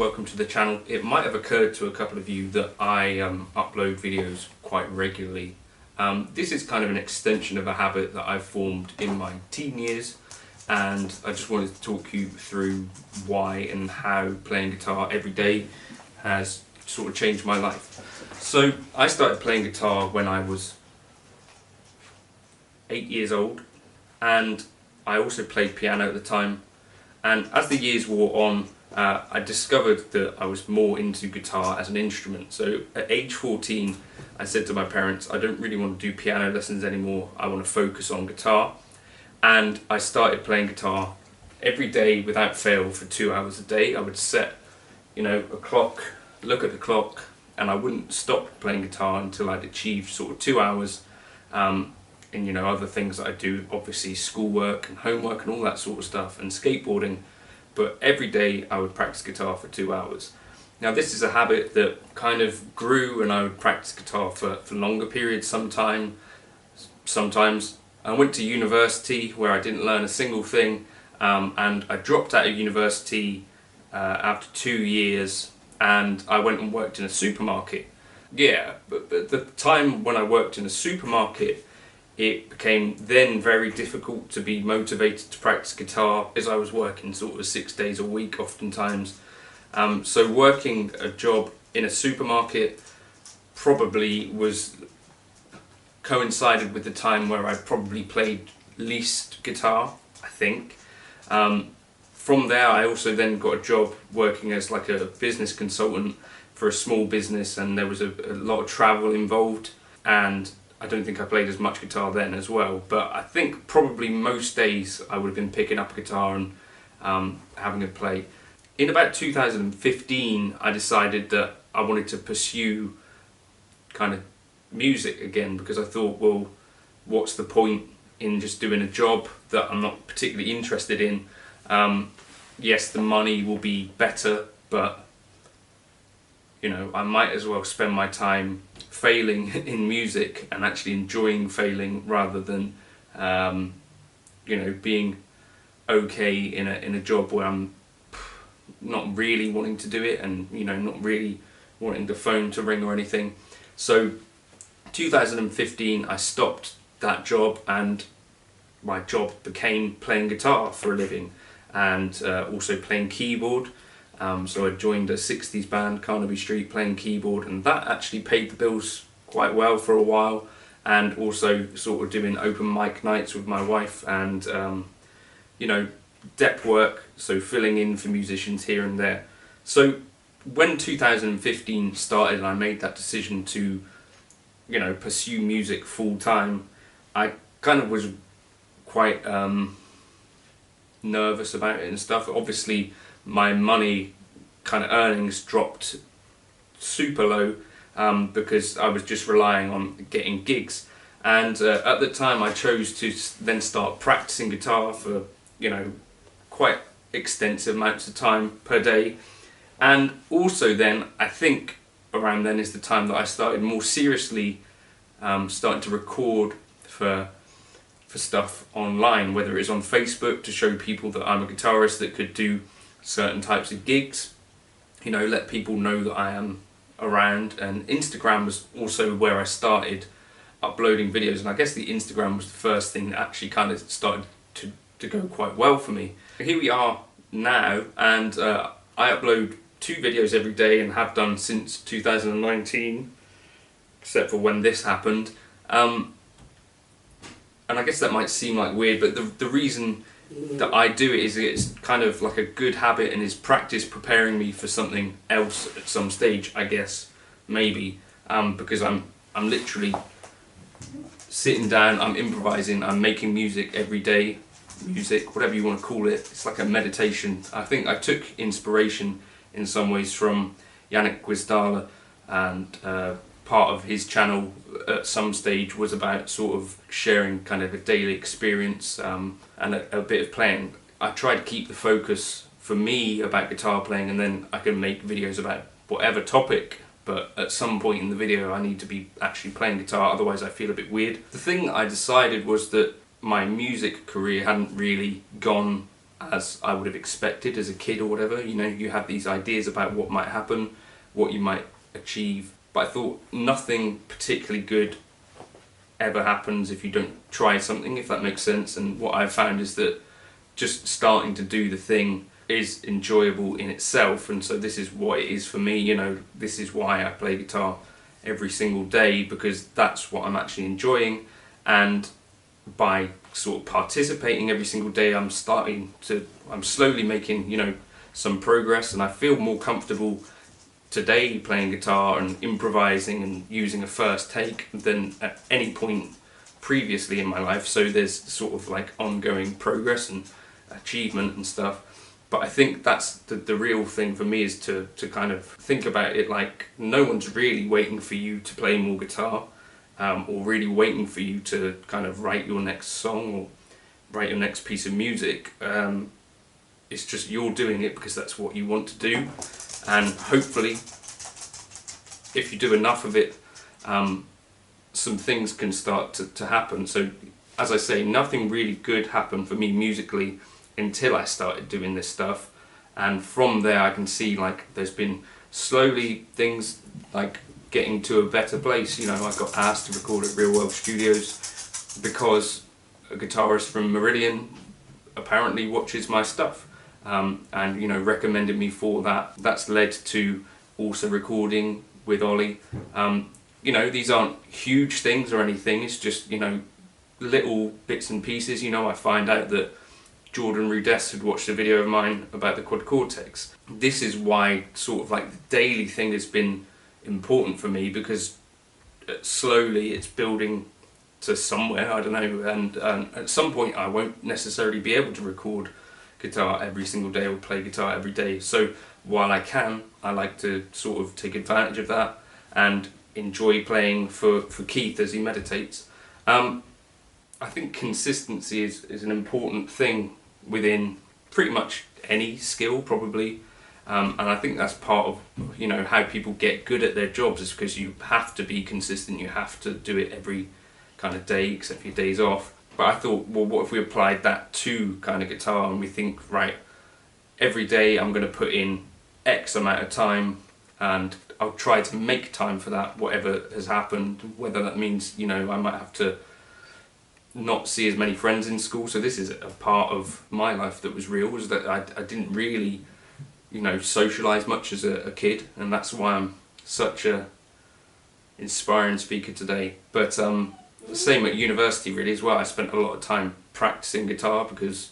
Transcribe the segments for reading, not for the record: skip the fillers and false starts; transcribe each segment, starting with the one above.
welcome to the channel. It might have occurred to a couple of you that I upload videos quite regularly. This is kind of an extension of a habit that I formed in my teen years, and I just wanted to talk you through why and how playing guitar every day has sort of changed my life. So I started playing guitar when I was 8 years old, and I also played piano at the time. And as the years wore on, I discovered that I was more into guitar as an instrument. So at age 14, I said to my parents, I don't really want to do piano lessons anymore, I want to focus on guitar. And I started playing guitar every day without fail for 2 hours a day. I would set, a clock, look at the clock, and I wouldn't stop playing guitar until I'd achieved sort of 2 hours. And other things that I do, obviously schoolwork and homework and all that sort of stuff, and skateboarding. But every day I would practice guitar for 2 hours. Now this is a habit that kind of grew, and I would practice guitar for longer periods sometimes. I went to university where I didn't learn a single thing, and I dropped out of university after 2 years, and I went and worked in a supermarket. Yeah, but the time when I worked in a supermarket, it became then very difficult to be motivated to practice guitar, as I was working sort of 6 days a week oftentimes. So working a job in a supermarket probably coincided with the time where I probably played least guitar, I think. From there I also then got a job working as like a business consultant for a small business, and there was a lot of travel involved, and I don't think I played as much guitar then as well, but I think probably most days I would have been picking up a guitar and having a play. In about 2015 I decided that I wanted to pursue kind of music again, because I thought, well, what's the point in just doing a job that I'm not particularly interested in? Yes, the money will be better, but I might as well spend my time failing in music and actually enjoying failing, rather than being okay in a job where I'm not really wanting to do it, and not really wanting the phone to ring or anything. So 2015 I stopped that job, and my job became playing guitar for a living, and also playing keyboard. So I joined a 60s band, Carnaby Street, playing keyboard, and that actually paid the bills quite well for a while, and also sort of doing open mic nights with my wife, and dep work, so filling in for musicians here and there. So when 2015 started and I made that decision to pursue music full time, I kind of was quite nervous about it and stuff. Obviously my money kind of earnings dropped super low, because I was just relying on getting gigs, and at the time I chose to then start practicing guitar for quite extensive amounts of time per day. And also then I think around then is the time that I started more seriously starting to record for stuff online, whether it's on Facebook to show people that I'm a guitarist that could do certain types of gigs, let people know that I am around. And Instagram was also where I started uploading videos, and I guess the Instagram was the first thing that actually kind of started to go quite well for me. Here we are now, and I upload 2 videos every day, and have done since 2019, except for when this happened. And I guess that might seem like weird, but the reason that I do it is it's kind of like a good habit, and is practice preparing me for something else at some stage, I guess, maybe, because I'm literally sitting down, I'm improvising, I'm making music every day, whatever you want to call it. It's like a meditation. I think I took inspiration in some ways from Yannick Gwizdala, and part of his channel at some stage was about sort of sharing kind of a daily experience, and a bit of playing. I try to keep the focus for me about guitar playing, and then I can make videos about whatever topic, but at some point in the video I need to be actually playing guitar, otherwise I feel a bit weird. The thing I decided was that my music career hadn't really gone as I would have expected as a kid or whatever. You know, you have these ideas about what might happen, what you might achieve, but I thought nothing particularly good ever happens if you don't try something, if that makes sense. And what I've found is that just starting to do the thing is enjoyable in itself, and so this is what it is for me. You know, this is why I play guitar every single day, because that's what I'm actually enjoying, and by sort of participating every single day, I'm slowly making, you know, some progress, and I feel more comfortable today playing guitar and improvising and using a first take than at any point previously in my life. So there's sort of like ongoing progress and achievement and stuff. But I think that's the real thing for me, is to kind of think about it like no one's really waiting for you to play more guitar, or really waiting for you to kind of write your next song or write your next piece of music. It's just you're doing it because that's what you want to do, and hopefully if you do enough of it, some things can start to happen. So as I say, nothing really good happened for me musically until I started doing this stuff, and from there I can see like there's been slowly things like getting to a better place. You know, I got asked to record at Real World Studios because a guitarist from Meridian apparently watches my stuff, and you know, recommended me for that. That's led to also recording with Ollie. You know, these aren't huge things or anything, it's just, you know, little bits and pieces. You know, I find out that Jordan Rudess had watched a video of mine about the quad cortex. This is why sort of like the daily thing has been important for me, because slowly it's building to somewhere, I don't know, and at some point I won't necessarily be able to record guitar every single day or play guitar every day. So while I can, I like to sort of take advantage of that and enjoy playing for Keith as he meditates. I think consistency is an important thing within pretty much any skill, probably, and I think that's part of, you know, how people get good at their jobs, is because you have to be consistent. You have to do it every kind of day except for your days off. But I thought, well, what if we applied that to kind of guitar, and we think, right, every day I'm going to put in X amount of time, and I'll try to make time for that, whatever has happened, whether that means, you know, I might have to not see as many friends in school. So this is a part of my life that was real, was that I didn't really, you know, socialise much as a kid, and that's why I'm such a inspiring speaker today. But same at university really as well. I spent a lot of time practicing guitar because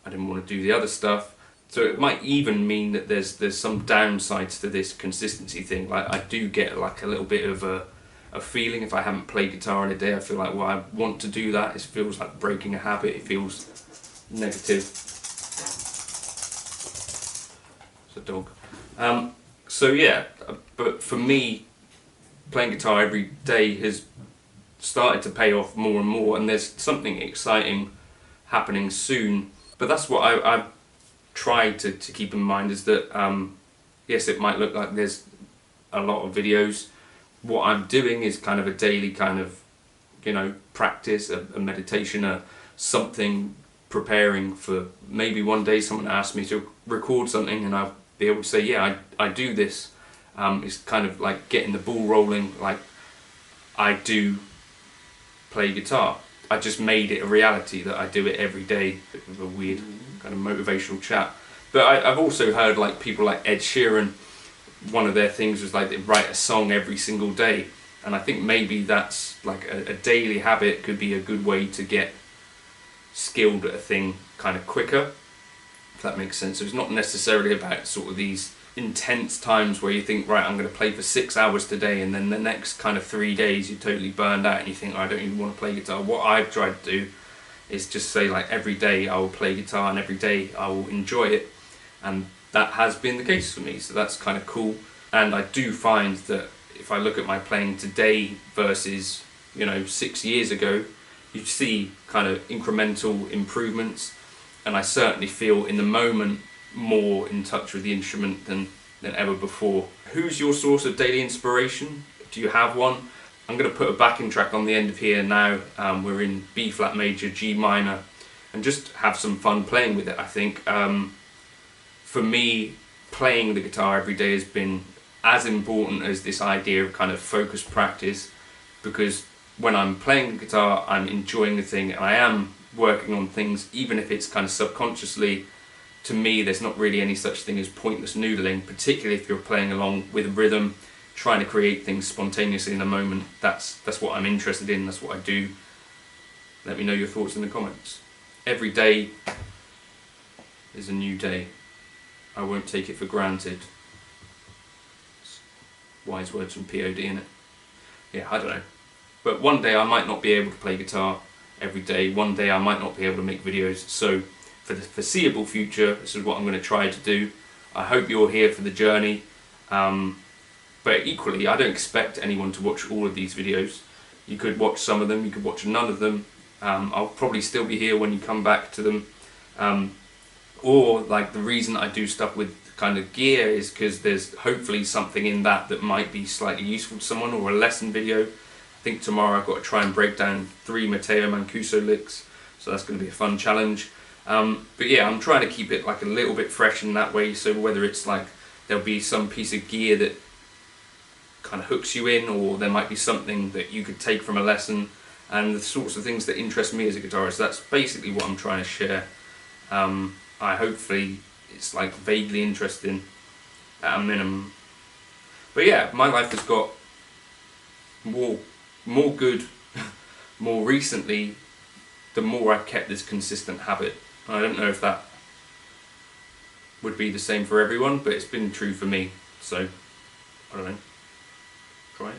I didn't want to do the other stuff. So it might even mean that there's some downsides to this consistency thing. Like I do get like a little bit of a feeling if I haven't played guitar in a day. I feel like, well, I want to do that. It feels like breaking a habit. It feels negative. It's a dog. So yeah, but for me, playing guitar every day has started to pay off more and more, and there's something exciting happening soon. But that's what I've tried to keep in mind, is that yes, it might look like there's a lot of videos. What I'm doing is kind of a daily kind of, you know, practice, a meditation, something preparing for maybe one day someone asks me to record something and I'll be able to say, yeah, I do this. It's kind of like getting the ball rolling, like I do play guitar. I just made it a reality that I do it every day. Bit of a weird kind of motivational chat. But I've also heard like people like Ed Sheeran, one of their things was like they write a song every single day, and I think maybe that's like a daily habit could be a good way to get skilled at a thing kind of quicker, if that makes sense. So it's not necessarily about sort of these intense times where you think, right, I'm going to play for 6 hours today, and then the next kind of 3 days you're totally burned out and you think, oh, I don't even want to play guitar. What I've tried to do is just say like every day I will play guitar and every day I will enjoy it, and that has been the case for me, so that's kind of cool. And I do find that if I look at my playing today versus, you know, 6 years ago, you see kind of incremental improvements, and I certainly feel in the moment more in touch with the instrument than ever before. Who's your source of daily inspiration? Do you have one? I'm going to put a backing track on the end of here now. We're in B flat major, G minor, and just have some fun playing with it. I think for me, playing the guitar every day has been as important as this idea of kind of focused practice, because when I'm playing the guitar, I'm enjoying the thing and I am working on things, even if it's kind of subconsciously. To me, there's not really any such thing as pointless noodling, particularly if you're playing along with a rhythm, trying to create things spontaneously in the moment. That's what I'm interested in, that's what I do. Let me know your thoughts in the comments. Every day is a new day. I won't take it for granted. Wise words from POD, innit? Yeah, I don't know. But one day I might not be able to play guitar every day. One day I might not be able to make videos. So for the foreseeable future, this is what I'm going to try to do. I hope you're here for the journey. But equally, I don't expect anyone to watch all of these videos. You could watch some of them, you could watch none of them. I'll probably still be here when you come back to them. Or like the reason I do stuff with kind of gear is because there's hopefully something in that that might be slightly useful to someone, or a lesson video. I think tomorrow I've got to try and break down 3 Matteo Mancuso licks, so that's going to be a fun challenge. But yeah, I'm trying to keep it like a little bit fresh in that way, so whether it's like there'll be some piece of gear that kind of hooks you in, or there might be something that you could take from a lesson, and the sorts of things that interest me as a guitarist. That's basically what I'm trying to share. Hopefully it's like vaguely interesting at a minimum. But yeah, my life has got more good more recently the more I've kept this consistent habit. I don't know if that would be the same for everyone, but it's been true for me, so I don't know, try it.